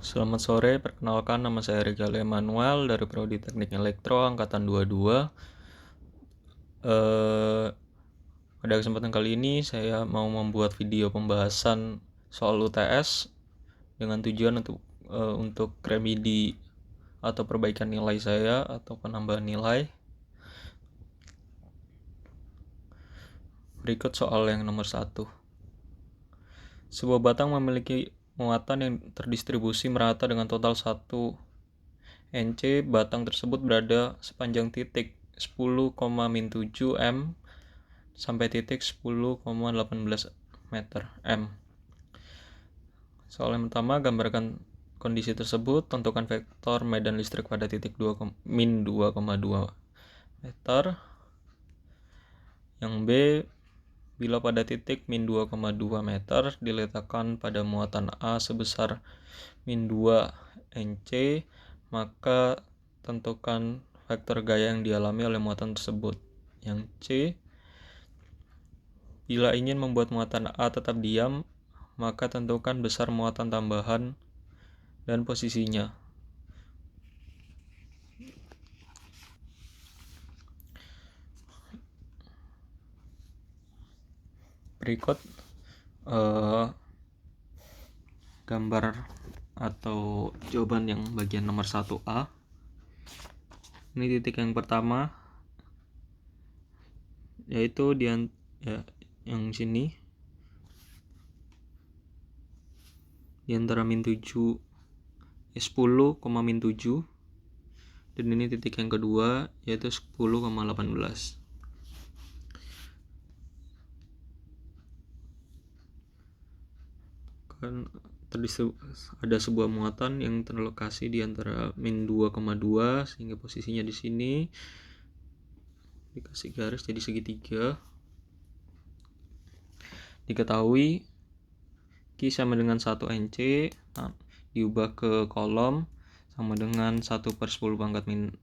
Selamat sore, perkenalkan nama saya Regal Emanuel dari Prodi Teknik Elektro Angkatan 22. Pada kesempatan kali ini saya mau membuat video pembahasan soal UTS dengan tujuan untuk remedi atau perbaikan nilai saya atau penambahan nilai. Berikut soal yang nomor 1. Sebuah batang memiliki muatan yang terdistribusi merata dengan total 1 NC. Batang tersebut berada sepanjang titik 10,-7 m sampai titik 10,18 meter m. Soal yang pertama, gambarkan kondisi tersebut, tentukan vektor medan listrik pada titik 2,2 meter. Yang B, bila pada titik min 2,2 meter diletakkan pada muatan A sebesar min 2 NC, maka tentukan vektor gaya yang dialami oleh muatan tersebut. Yang C, bila ingin membuat muatan A tetap diam, maka tentukan besar muatan tambahan dan posisinya. Berikut gambar atau jawaban yang bagian nomor 1A. Ini titik yang pertama, yaitu yang sini di antara min 7 10,-7, dan ini titik yang kedua yaitu 10,18. Kan ada sebuah muatan yang terlokasi di antara min 2,2 sehingga posisinya di sini dikasih garis jadi segitiga. Diketahui Q sama dengan 1 NC, diubah ke kolom sama dengan 1/10⁻⁻6.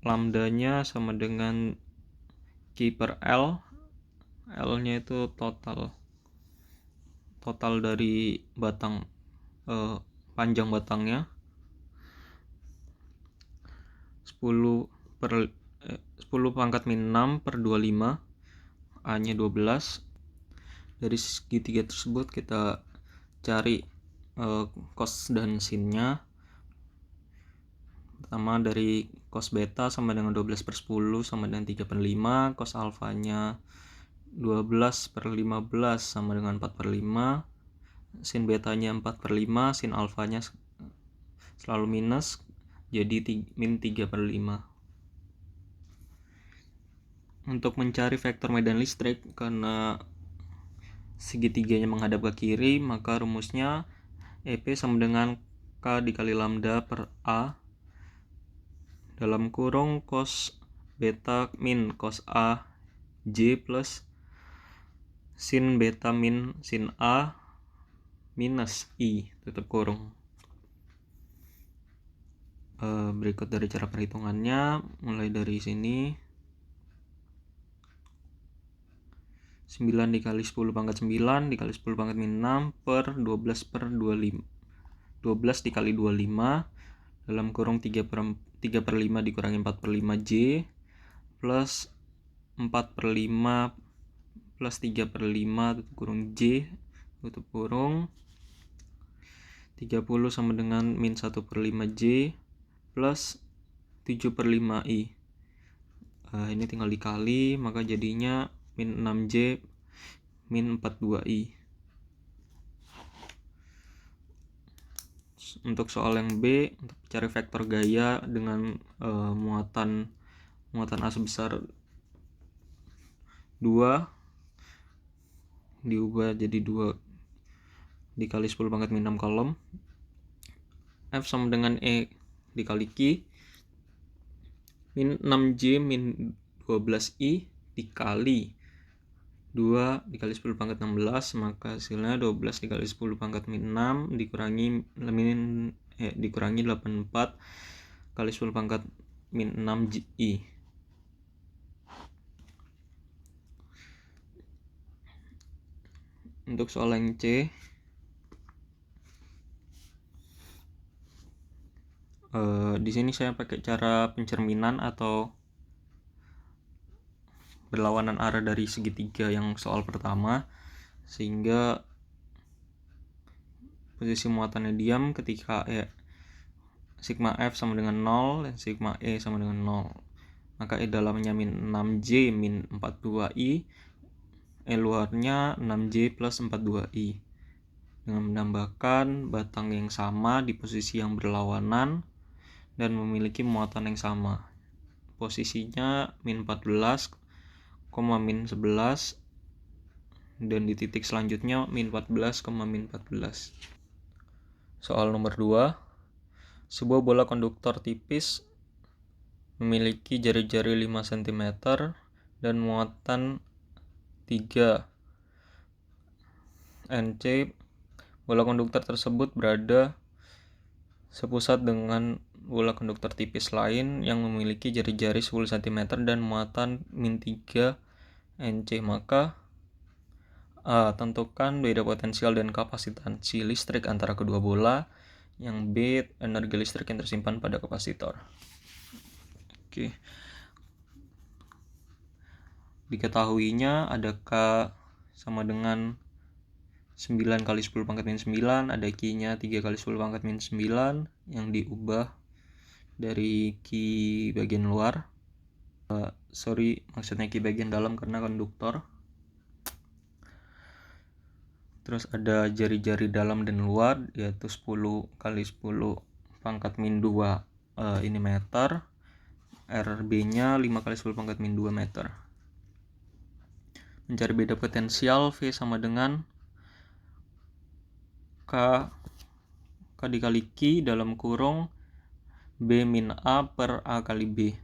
Lambdanya sama dengan Q per L. L-nya itu total dari batang, panjang batangnya 10/6/25, A-nya 12. Dari segitiga tersebut kita cari cos dan sin-nya. Pertama, dari cos beta sama dengan 12/10 sama dengan 3/5, cos alfanya 12/15 sama dengan 4/5, sin betanya 4/5, sin alfanya selalu minus, jadi min 3/5. Untuk mencari vektor medan listrik, karena segitiganya menghadap ke kiri, maka rumusnya EP sama dengan K dikali lambda per A dalam kurung cos beta min cos A J plus sin beta min sin A minus I tutup kurung. Berikut dari cara perhitungannya, mulai dari sini 9 dikali 10⁻9 dikali 10⁻6 per 12/25, 12 dikali 25 dalam kurung 3/5 dikurangi 4/5 J plus 4/5 plus 3/5 tutup kurung J tutup kurung 30 sama dengan min 1/5 J plus 7/5 I. Ini tinggal dikali, maka jadinya min 6J min 42 I. Untuk soal yang B, untuk cari vektor gaya dengan muatan A sebesar 2 diubah jadi 2 dikali 10⁻6 kolom, F sama dengan E dikali Q min 6J min 12I dikali 2 dikali 10⁻16, maka hasilnya 12 dikali 10⁻6 dikurangi 84 kali 10⁻6 I. Untuk soal yang C, Di sini saya pakai cara pencerminan atau berlawanan arah dari segitiga yang soal pertama, sehingga posisi muatannya diam ketika sigma F sama dengan 0 dan sigma E sama dengan 0. Maka E dalamnya min 6J min 42I, E luarnya 6J plus 42I. Dengan menambahkan batang yang sama di posisi yang berlawanan dan memiliki muatan yang sama. Posisinya min 14, min 11, dan di titik selanjutnya min 14, min 14. Soal nomor 2. Sebuah bola konduktor tipis memiliki jari-jari 5 cm dan muatan 3 Nc. Bola konduktor tersebut berada sepusat dengan bola konduktor tipis lain yang memiliki jari-jari 10 cm dan muatan min 3 Nc. Maka A. Tentukan beda potensial dan kapasitansi listrik antara kedua bola. Yang B. Energi listrik yang tersimpan pada kapasitor. Oke. Diketahuinya ada K sama dengan 9 kali 10 pangkat min 9, ada Q-nya 3 kali 10 pangkat min 9 yang diubah dari Q bagian luar. Maksudnya Q bagian dalam karena konduktor. Terus ada jari-jari dalam dan luar, yaitu 10 kali 10 pangkat min 2 ini meter. RB-nya 5 kali 10 pangkat min 2 meter. Mencari beda potensial, V sama dengan K dikali Q dalam kurung B min A per A kali B.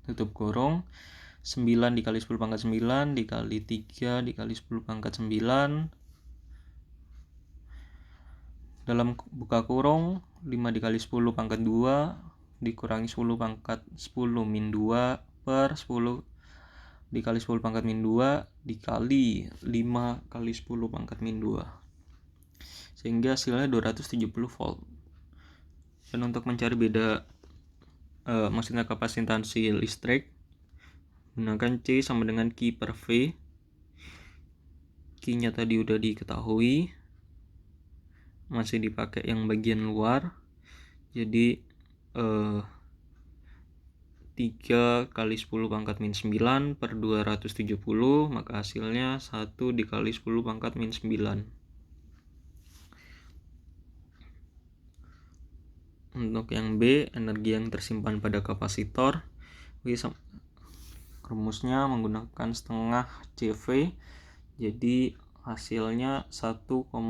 Tutup kurung. 9 dikali 10 pangkat 9 dikali 3 dikali 10 pangkat 9 dalam buka kurung 5 dikali 10 pangkat 2 dikurangi 10 pangkat 10 min 2 per 10 dikali 10 pangkat min 2 dikali 5 kali 10 pangkat min 2, sehingga hasilnya 270 volt. Dan untuk mencari beda maksudnya kapasitansi listrik, gunakan C sama dengan Q per V. Q-nya tadi udah diketahui, masih dipakai yang bagian luar, jadi 3 kali 10 pangkat min 9 per 270, maka hasilnya 1 dikali 10 pangkat min 9. Untuk yang B, energi yang tersimpan pada kapasitor, rumusnya menggunakan setengah CV, jadi hasilnya 1,35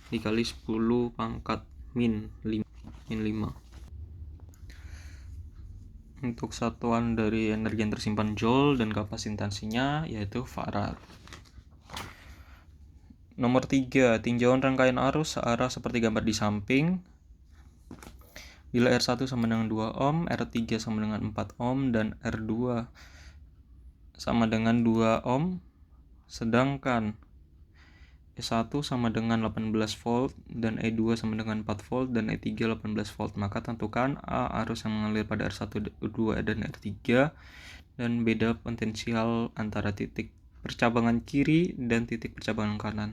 dikali 10 pangkat min 5. Untuk satuan dari energi yang tersimpan joule dan kapasitansinya yaitu farad. Nomor 3, tinjauan rangkaian arus searah seperti gambar di samping. Bila R1 sama dengan 2 ohm, R3 sama dengan 4 ohm, dan R2 sama dengan 2 ohm, sedangkan E1 sama dengan 18 volt, dan E2 sama dengan 4 volt, dan E3 18 volt. Maka tentukan A arus yang mengalir pada R1, R2, dan R3, dan beda potensial antara titik percabangan kiri dan titik percabangan kanan.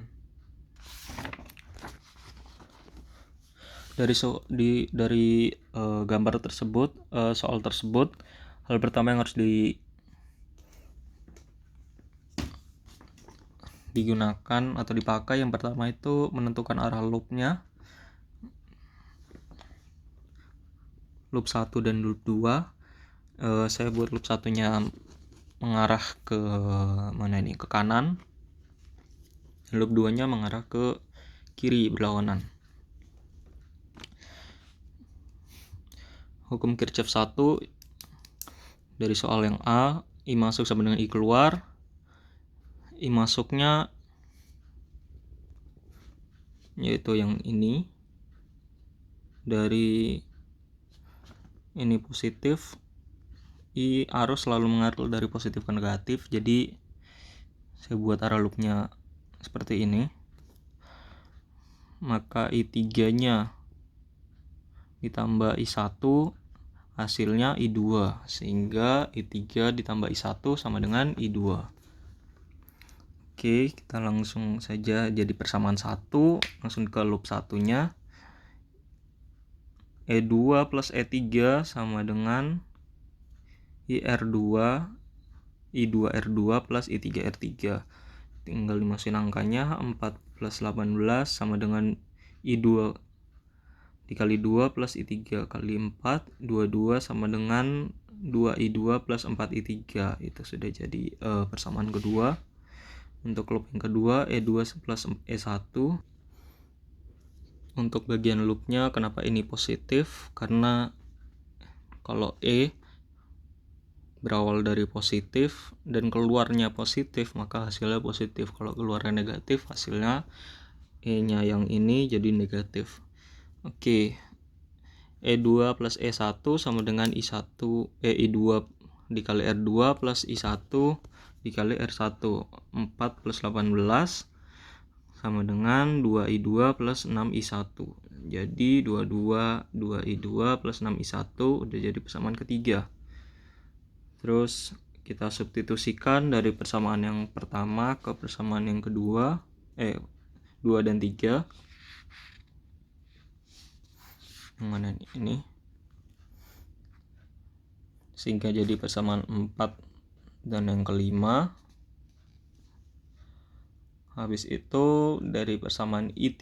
Dari gambar tersebut, soal tersebut, hal pertama yang harus digunakan atau dipakai, yang pertama itu menentukan arah loopnya, loop 1 dan loop 2. Saya buat loop 1-nya mengarah ke mana ini, ke kanan, dan loop 2-nya mengarah ke kiri berlawanan. Hukum Kirchhoff 1 dari soal yang A, I masuk sama dengan I keluar. I masuknya yaitu yang ini, dari ini positif, I arus selalu mengalir dari positif ke negatif, jadi saya buat arah loopnya seperti ini. maka I3 nya ditambah I1 hasilnya I2, sehingga I3 ditambah I1 sama dengan I2. Oke, kita langsung saja jadi persamaan 1, langsung ke loop satunya. E2 plus E3 sama dengan IR2 I2R2 plus I3R3. Tinggal dimasukin angkanya, 4 plus 18 sama dengan I2 dikali 2 plus I3 kali 4, 22 sama dengan 2I2 plus 4I3. Itu sudah jadi persamaan kedua. Untuk loop yang kedua, E2 plus E1. Untuk bagian loopnya, kenapa ini positif? Karena kalau E berawal dari positif dan keluarnya positif, maka hasilnya positif. Kalau keluarnya negatif, hasilnya E-nya yang ini jadi negatif. Oke, E2 plus E1 sama dengan I2 dikali R2 plus I1 dikali R1. 4 plus 18 sama dengan 2I2 plus 6I1. Jadi 2I2 plus 6I1 udah jadi persamaan ketiga. Terus kita substitusikan dari persamaan yang pertama ke persamaan yang kedua, 2 dan 3. Yang mana ini? Sehingga jadi persamaan 4 dan yang kelima. Habis itu dari persamaan I3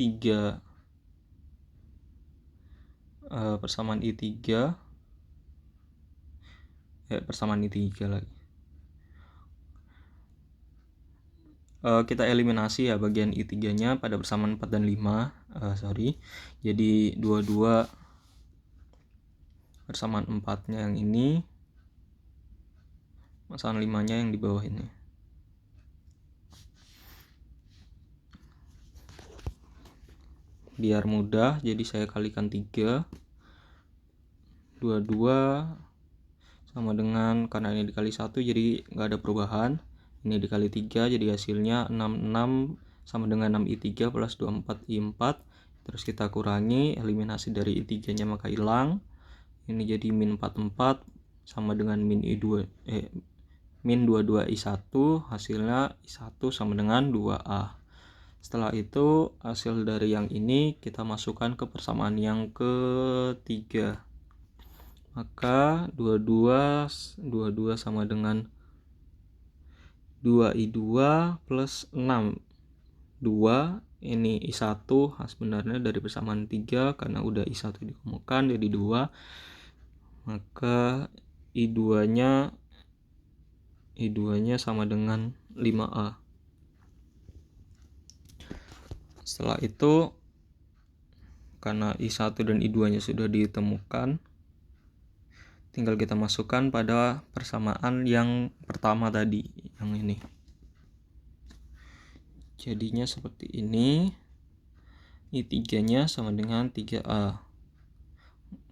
persamaan I3 lagi. Kita eliminasi ya bagian I3 nya pada persamaan 4 dan 5. Jadi 22 persamaan 4 nya yang ini, persamaan 5 nya yang di bawah ini. Biar mudah, jadi saya kalikan 3. 22 sama dengan, karena ini dikali 1 jadi nggak ada perubahan. Ini dikali 3 jadi hasilnya 66 sama dengan 6I3 plus 24I4. Terus kita kurangi, eliminasi dari I3 nya maka hilang. Ini jadi min 44 sama dengan min 22I1, hasilnya I1 sama dengan 2A. Setelah itu hasil dari yang ini kita masukkan ke persamaan yang ketiga. Maka 22 sama dengan 2I2 plus 6. 2 ini I1 sebenarnya dari persamaan 3 karena udah I1 dikemukakan jadi 2. Maka I2 nya sama dengan 5A. Setelah itu, karena I1 dan I2 nya sudah ditemukan, tinggal kita masukkan pada persamaan yang pertama tadi, yang ini. Jadinya seperti ini. I3 nya sama dengan 3A.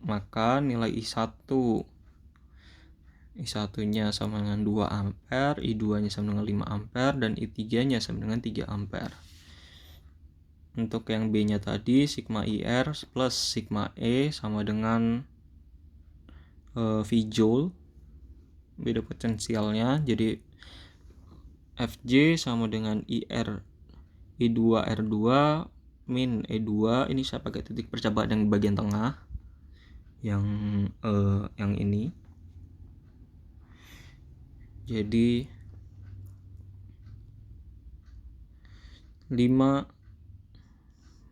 Maka nilai I1 nya sama dengan 2 ampere, I2 nya sama dengan 5 ampere, dan I3 nya sama dengan 3 ampere. Untuk yang B nya tadi, sigma IR plus sigma E sama dengan V-joule, beda potensialnya, jadi Fj sama dengan IR I2R2 min E2. Ini saya pakai titik percobaan yang bagian tengah, yang ini. Jadi 5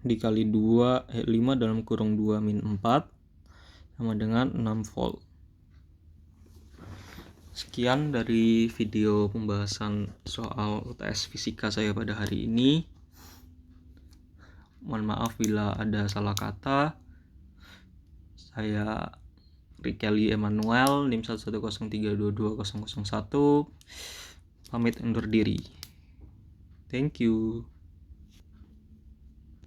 dikali 2 5 dalam kurung 2 min 4 sama dengan 6 volt. Sekian dari video pembahasan soal UTS fisika saya pada hari ini. Mohon maaf bila ada salah kata. Saya Rikelly Emmanuel, NIM 110322001, pamit undur diri. Thank you.